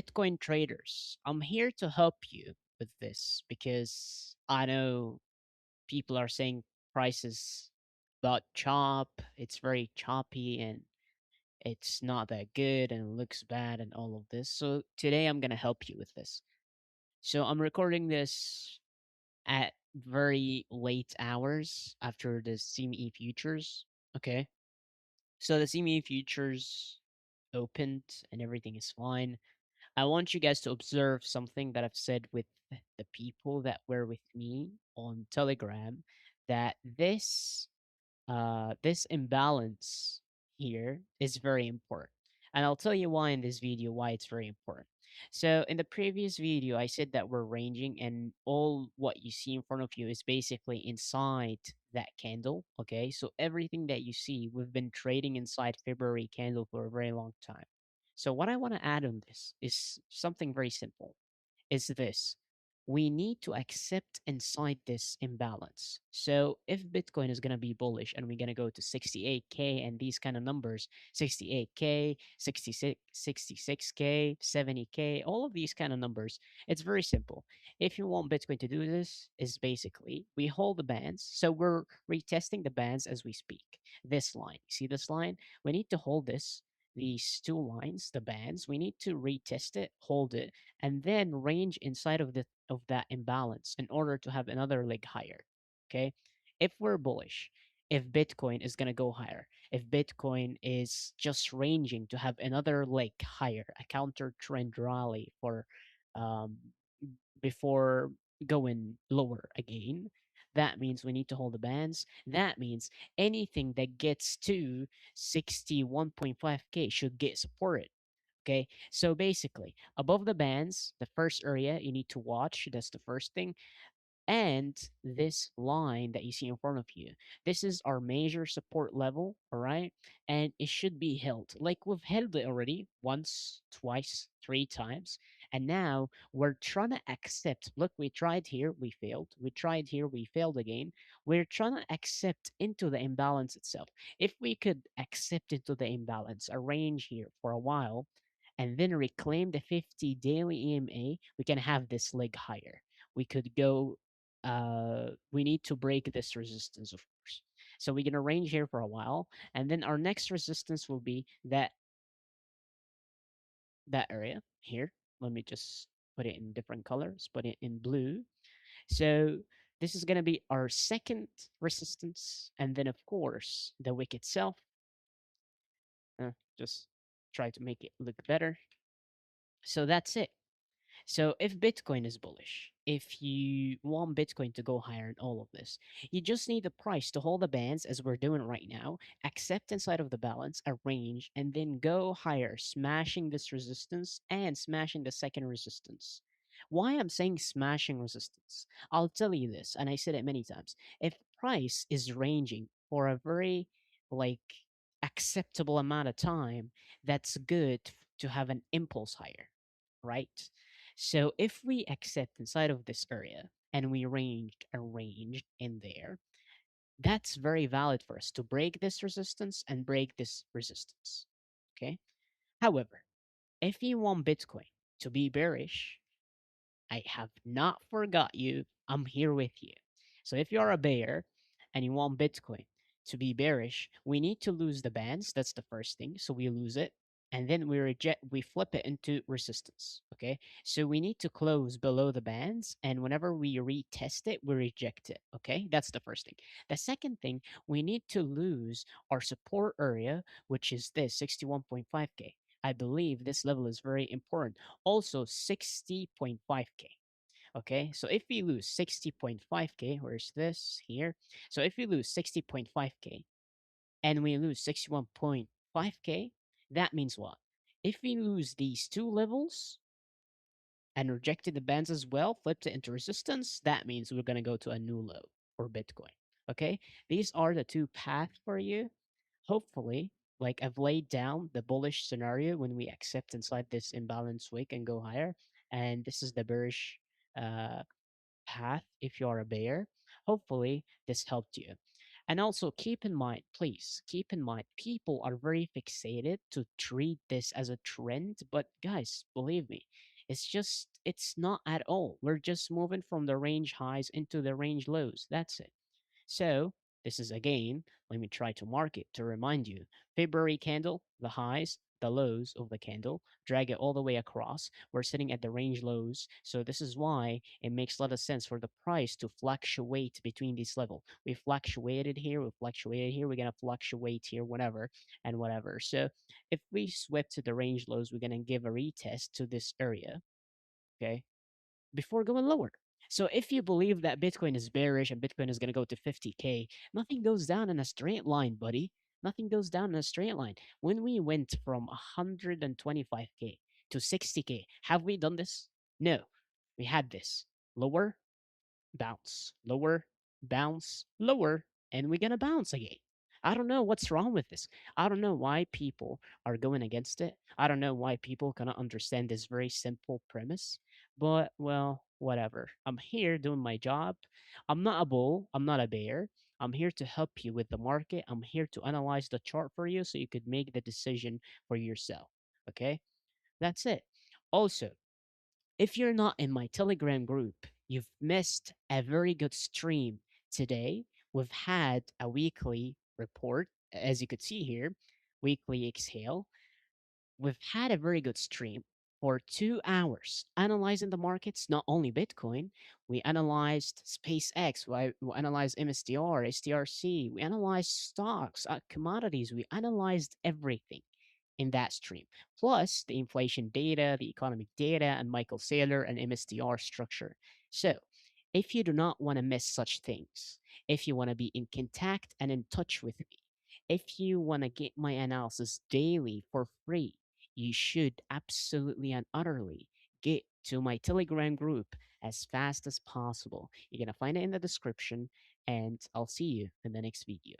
Bitcoin traders, I'm here to help you with this because I know people are saying prices about chop, it's very choppy and it's not that good and it looks bad and all of this. So today I'm going to help you with this. So I'm recording this at very late hours after the CME futures. Okay. So the CME futures opened and everything is fine. I want you guys to observe something that I've said with the people that were with me on Telegram, that this imbalance here is very important. And I'll tell you why in this video why it's very important. So in the previous video, I said that we're ranging and all what you see in front of you is basically inside that candle. Okay. So everything that you see, we've been trading inside February candle for a very long time. So what I want to add on this is something very simple is this. We need to accept inside this imbalance. So if Bitcoin is going to be bullish and we're going to go to 68K and these kind of numbers, 68K, 66K, 70K, all of these kind of numbers, it's very simple. If you want Bitcoin to do this, is basically we hold the bands. So we're retesting the bands as we speak. This line, see this line? We need to hold this these two lines, the bands, we need to retest it, hold it, and then range inside of that imbalance in order to have another leg higher. Okay, if we're bullish, if Bitcoin is gonna go higher, if Bitcoin is just ranging to have another leg higher, a counter trend rally for um before going lower again. That means we need to hold the bands. That means anything that gets to 61.5K should get supported. Okay, so basically, above the bands, the first area you need to watch, that's the first thing. And this line that you see in front of you, this is our major support level, all right? And it should be held. Like we've held it already once, twice, three times. And now we're trying to accept. Look, we tried here, we failed. We tried here, we failed again. We're trying to accept into the imbalance itself. If we could accept into the imbalance, arrange here for a while, and then reclaim the 50 daily EMA, we can have this leg higher. We could go we need to break this resistance, of course. So we're gonna range here for a while, and then our next resistance will be that area here. Let me just put it in different colors, put it in blue. So this is gonna be our second resistance, and then of course the wick itself. Just try to make it look better. So that's it. So if Bitcoin is bullish, if you want Bitcoin to go higher and all of this, you just need the price to hold the bands as we're doing right now, accept inside of the balance, arrange, and then go higher, smashing this resistance and smashing the second resistance. Why I'm saying smashing resistance? I'll tell you this, and I said it many times. If price is ranging for a very like acceptable amount of time, that's good to have an impulse higher, right? So if we accept inside of this area and we arranged in there, that's very valid for us to break this resistance and break this resistance. Okay. However, if you want Bitcoin to be bearish, I have not forgot you. I'm here with you. So if you're a bear and you want Bitcoin to be bearish, we need to lose the bands. That's the first thing. So we lose it. And then we flip it into resistance. Okay. So we need to close below the bands. And whenever we retest it, we reject it. Okay. That's the first thing. The second thing, we need to lose our support area, which is this 61.5K. I believe this level is very important. Also 60.5K. Okay, so if we lose 60.5K, where's this here? So if we lose 60.5K and we lose 61.5K, that means what? If we lose these two levels and rejected the bands as well, flipped it into resistance, that means we're going to go to a new low for Bitcoin. Okay, these are the two paths for you. Hopefully, like I've laid down the bullish scenario when we accept inside this imbalance wick and go higher, and this is the bearish uh, path if you are a bear. Hopefully, this helped you. And also keep in mind, please keep in mind, people are very fixated to treat this as a trend. But guys, believe me, it's not at all. We're just moving from the range highs into the range lows. That's it. So this is again, let me try to mark it to remind you. February candle, the highs, the lows of the candle, drag it all the way across. We're sitting at the range lows. So this is why it makes a lot of sense for the price to fluctuate between these level. We fluctuated here, we fluctuated here, we're gonna fluctuate here, whatever and whatever. So if we swept to the range lows, we're gonna give a retest to this area. Okay, before going lower. So if you believe that Bitcoin is bearish and Bitcoin is going to go to 50K, nothing goes down in a straight line, buddy. Nothing goes down in a straight line. When we went from 125K to 60K, have we done this? No. We had this lower, bounce, lower, bounce, lower, and we're gonna bounce again. I don't know what's wrong with this. I don't know why people are going against it. I don't know why people cannot understand this very simple premise. But well, whatever. I'm here doing my job. I'm not a bull. I'm not a bear. I'm here to help you with the market. I'm here to analyze the chart for you so you could make the decision for yourself. Okay? That's it. Also, if you're not in my Telegram group, you've missed a very good stream today. We've had a weekly report, as you could see here, weekly exhale. We've had a very good stream for 2 hours analyzing the markets, not only Bitcoin. We analyzed SpaceX, we analyzed MSTR, STRC, we analyzed stocks, commodities, we analyzed everything in that stream, plus the inflation data, the economic data, and Michael Saylor and MSTR structure. So, if you do not want to miss such things, if you want to be in contact and in touch with me, if you want to get my analysis daily for free, you should absolutely and utterly get to my Telegram group as fast as possible. You're going to find it in the description, and I'll see you in the next video.